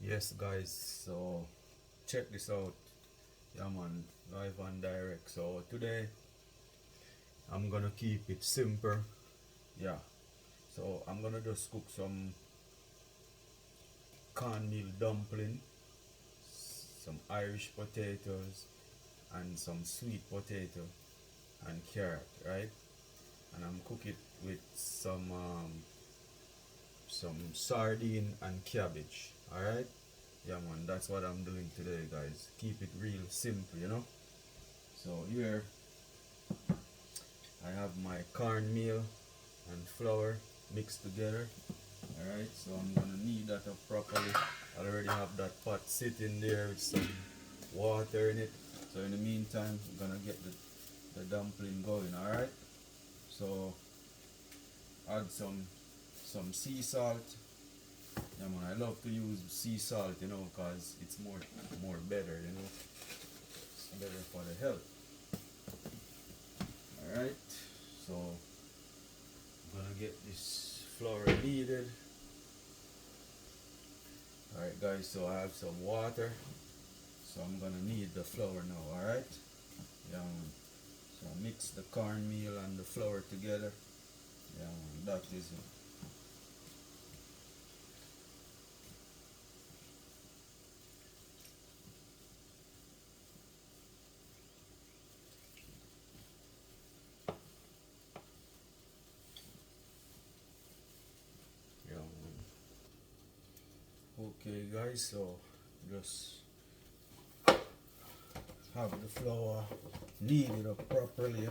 Yes, guys, so check this out. Yeah, man, live and direct. So today I'm gonna keep it simple. Yeah, so I'm gonna just cook some cornmeal dumpling, some Irish potatoes, and some sweet potato and carrot, right? And I'm cook it with some sardine and cabbage. All right? Yeah, man, that's what I'm doing today, guys. Keep it real simple. So here I have my cornmeal and flour mixed together. Alright, so I'm gonna knead that up properly. I already have that pot sitting there with some water in it. So in the meantime, I'm gonna get the dumpling going, alright? So add some sea salt. Yeah, man, I love to use sea salt, cause it's more better. It's better for the health. Alright, so I'm gonna get this flour kneaded. Alright guys, so I have some water. So I'm gonna knead the flour now, alright? Yeah, man. So I mix the cornmeal and the flour together. Yeah, man, that is it. Yeah, man. Okay guys, so just have the flour kneaded up properly. Yeah,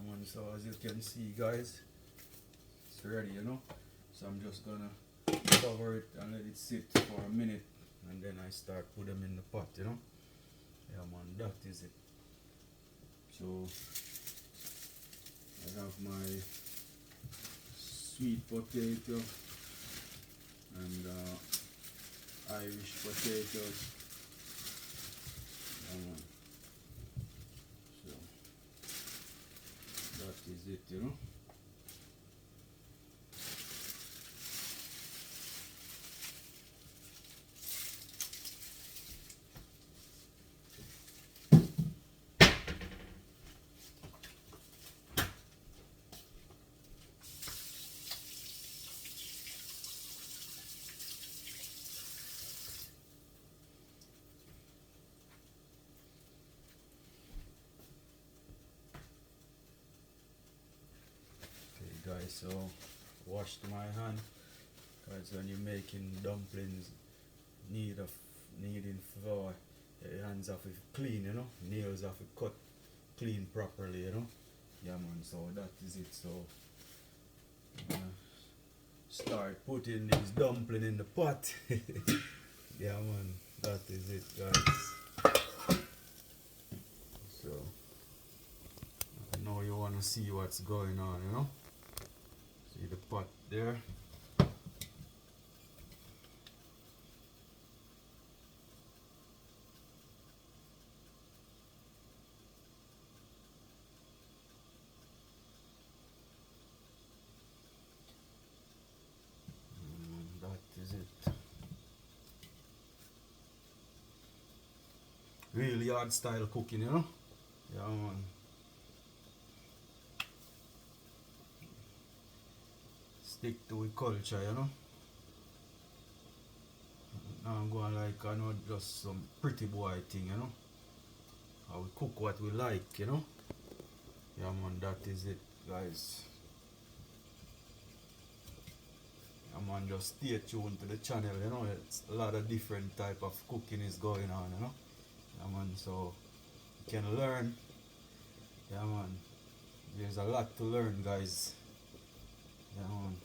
man, so as you can see guys, it's ready. So I'm just gonna cover it and let it sit for a minute, and then I start put them in the pot. Yeah, man, that is it. So I have my sweet potato and Irish potatoes. Yeah, man. So that is it. Okay guys, so washed my hand, because when you're making dumplings, needing flour, your hands have to clean. Nails have to cut clean properly. Yeah, man, so that is it. So I'm gonna start putting these dumpling in the pot. Yeah, man, that is it, guys. So now you want to see what's going on. See the pot there. That is it. Real yard style cooking. Yeah, man. Stick to the culture. I'm going like I know just some pretty boy thing. I will cook what we like. Yeah, man, that is it, guys. Yeah, man, just stay tuned to the channel. It's a lot of different type of cooking is going on. Yeah, man, so you can learn. Yeah, man, there's a lot to learn, guys. Yeah, man.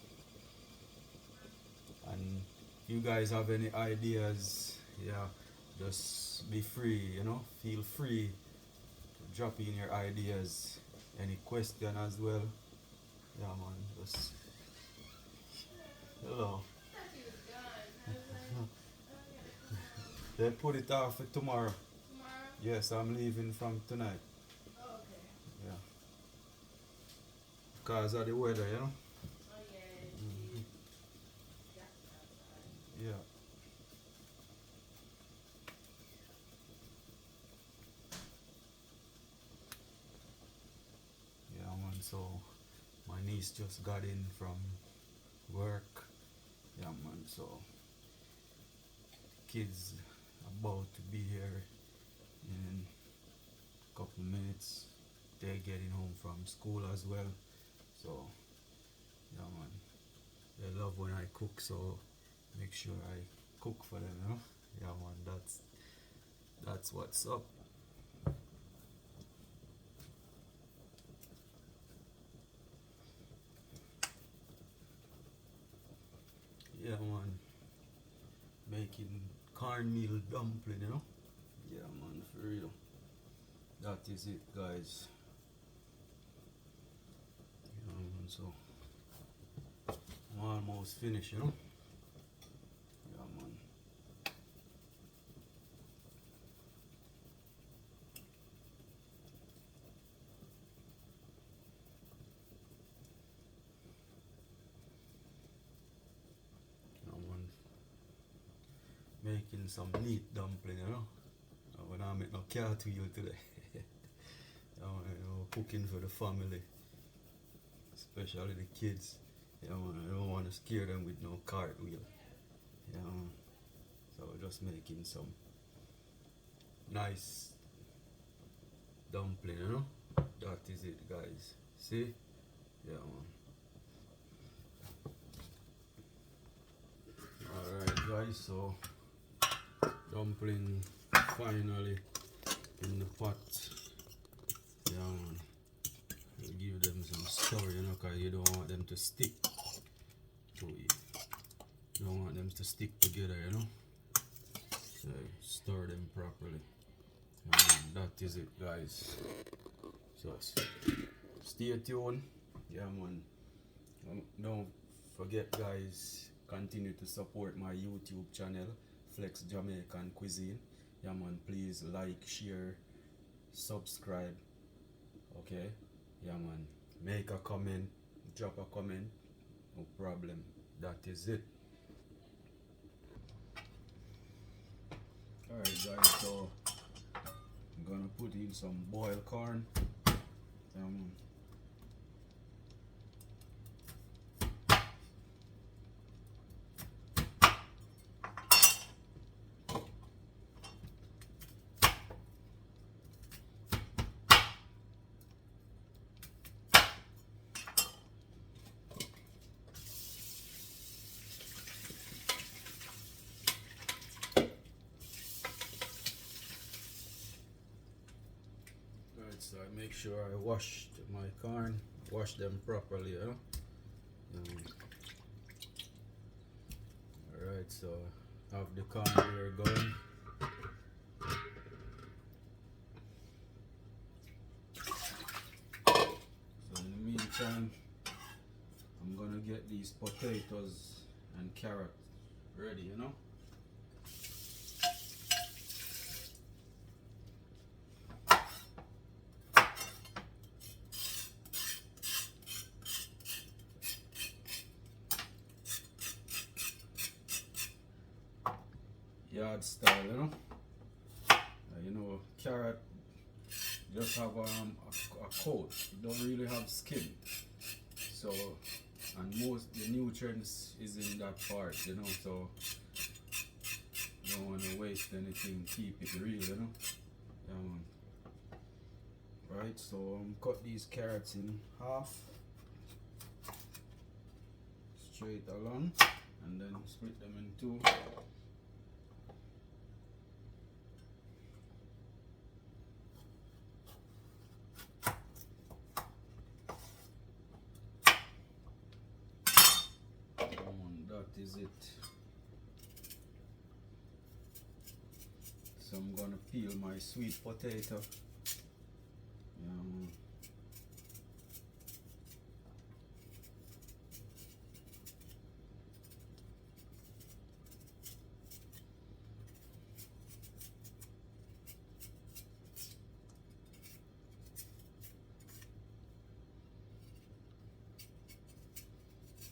And you guys have any ideas, yeah, just be free. Feel free to drop in your ideas, any question as well. Yeah, man, just hello. They put it off for tomorrow. Yes, I'm leaving from tonight. Yeah. cause of the weather, you know. Yeah. Yeah, man. So my niece just got in from work. Yeah, man. So kids about to be here in a couple minutes. They're getting home from school as well. So yeah, man. They love when I cook, so make sure I cook for them, you know. Yeah, man. That's what's up. Yeah, man. Making cornmeal dumpling, you know. Yeah, man, for real. That is it, guys. Yeah, man. So I'm almost finished, you know. Yeah, man. Yeah, man. Making some meat dumpling, you know. I'm gonna make no cartwheel today. Yeah, man, you know, cooking for the family, especially the kids. Yeah, man, I don't want to scare them with no cartwheel. Yeah, man. So just making some nice dumpling, you know. That is it, guys. See? Yeah, man. Alright, guys. So dumpling finally in the pot. Yeah, man. You give them some stir, you know, because you don't want them to stick to it. You don't want them to stick together, you know. So stir them properly. And that is it, guys. So stay tuned. Yeah, man. Don't forget, guys, continue to support my YouTube channel, Flex Jamaican Cuisine. Yeah, man. Please like, share, subscribe. Okay. Yeah, man. Make a comment, drop a comment. No problem. That is it. Alright, guys. So I'm gonna put in some boiled corn. Alright, so I make sure I wash my corn, wash them properly, you know. Alright, so have the corn here going. So in the meantime, I'm gonna get these potatoes and carrots ready, you know. Yard style, you know. You know, carrot just have a coat. It don't really have skin. So, and most the nutrients is in that part, you know. So you don't want to waste anything. Keep it real, you know. Right. So cut these carrots in half, straight along, and then split them in two. That is it. So I'm gonna peel my sweet potato.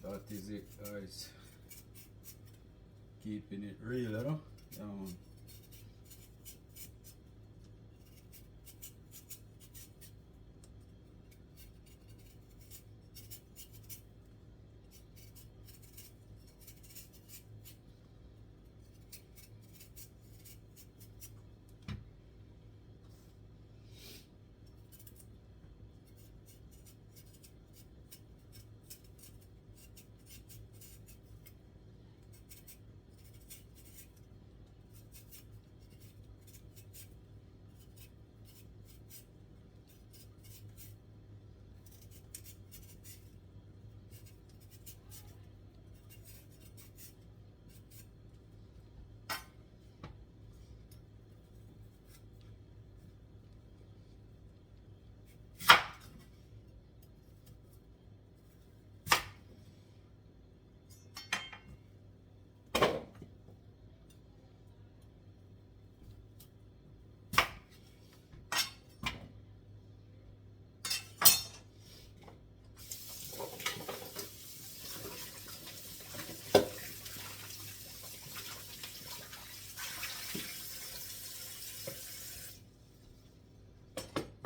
That is it, guys. Keeping it real, you know? Yeah, man.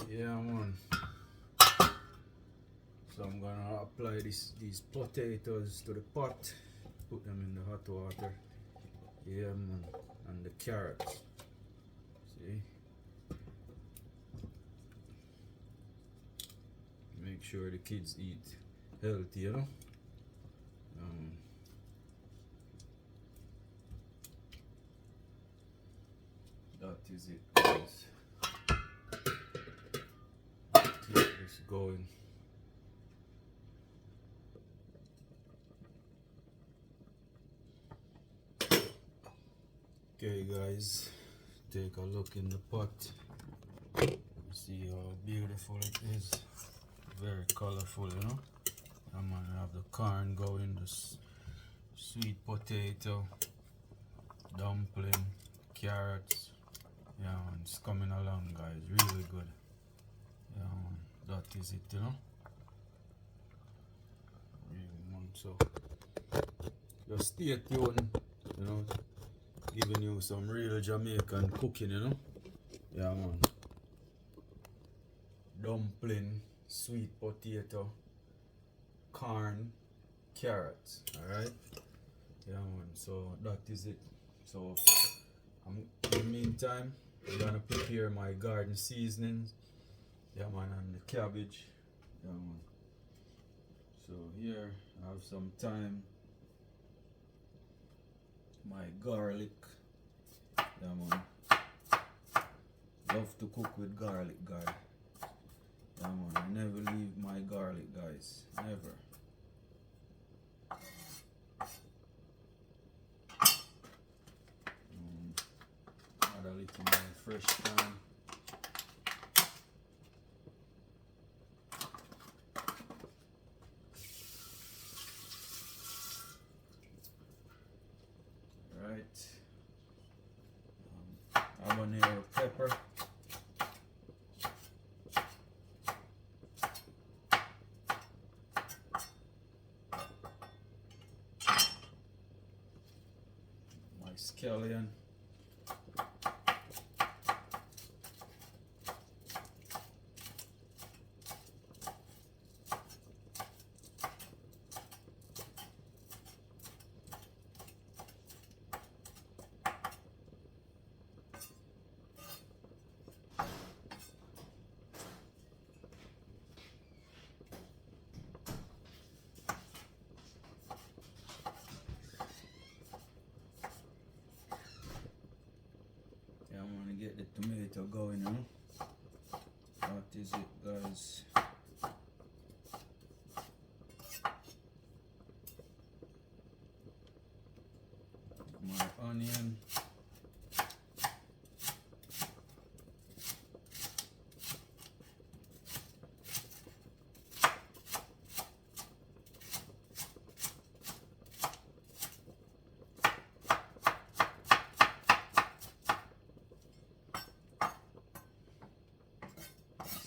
Yeah, man. So I'm gonna apply these potatoes to the pot, put them in the hot water. Yeah, man. And the carrots. See? Make sure the kids eat healthy, you know? That is it, guys. Keep this going. Okay, guys, take a look in the pot. See how beautiful it is. Very colorful, you know. I'm gonna have the corn going, the sweet potato, dumpling, carrots. Yeah, man, it's coming along, guys. Really good. Yeah, man, that is it, you know. Really, man. So just stay tuned, you know, giving you some real Jamaican cooking, you know. Yeah, man. Dumpling, sweet potato, corn, carrots. Alright? Yeah, man. So that is it. So in the meantime, I'm gonna prepare my garden seasonings. Yeah, man, and the cabbage. Yeah, man. So here I have some thyme, my garlic. Yeah, man. Love to cook with garlic, guys. Yeah, man. I never leave my garlic, guys. Never. Add a little more fresh thyme. Right. Habanero pepper. My scallion. Yeah, I'm gonna get the tomato going, you know. That is it, guys. My onion.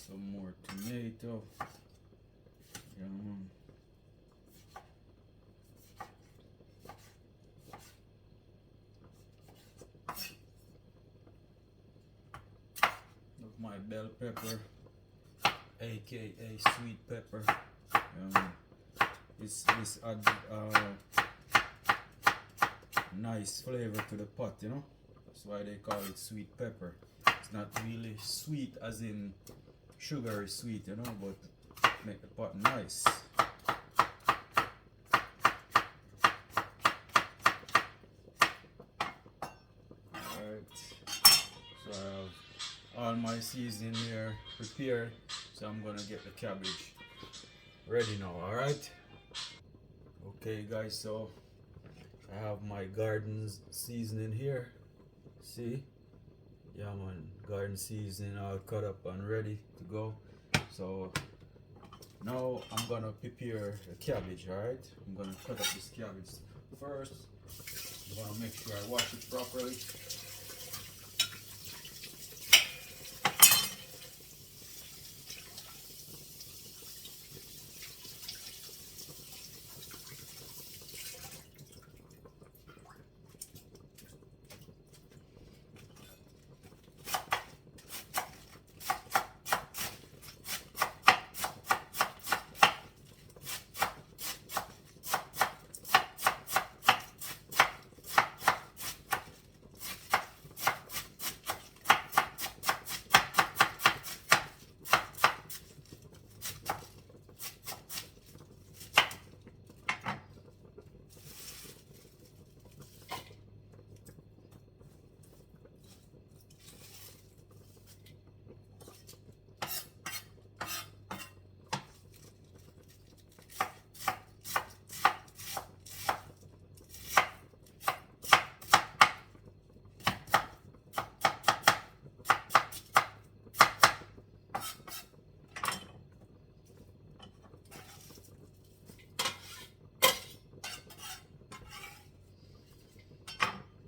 Some more tomato. bell pepper, aka sweet pepper. This adds nice flavor to the pot, you know. That's why they call it sweet pepper. It's not really sweet as in sugar is sweet, you know, but make the pot nice. Alright, so I have all my seasoning here prepared, so I'm gonna get the cabbage ready now. Alright, okay guys, so I have my garden seasoning here. See, yeah man, garden seasoning all cut up and ready to go. So now I'm gonna prepare the cabbage. Alright, I'm gonna cut up this cabbage first. I'm gonna make sure I wash it properly.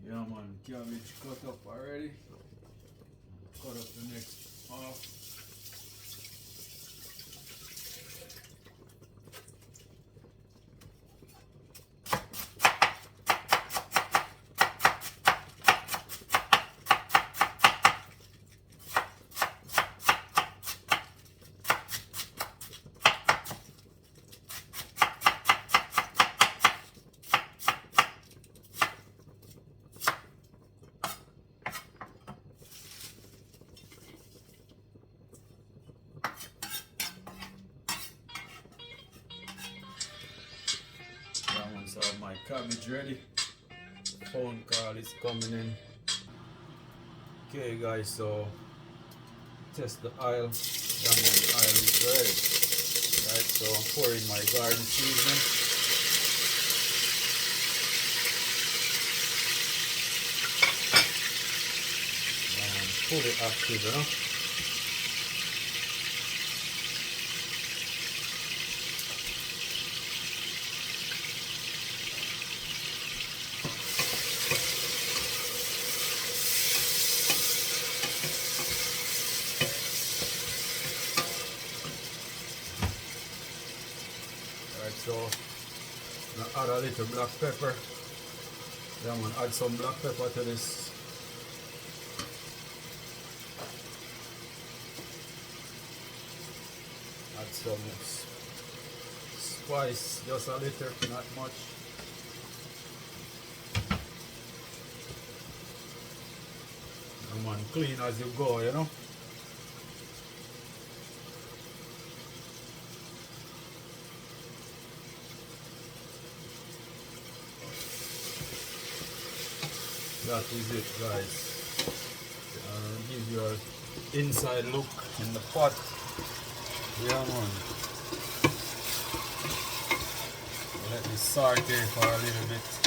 Yeah man, cabbage cut up already. Cut up the next half. Once I have my cabbage ready, phone call is coming in. Okay guys, so test the oil. That one, the oil is ready. Right, so I'm pouring my garden seasoning. And fully active, you know. So now add a little black pepper. Then I'm gonna add some black pepper to this. Add some spice, just a little, not much. And man, clean as you go, you know. That is it guys. Give you an inside look in the pot. Yeah man. Let this saute for a little bit.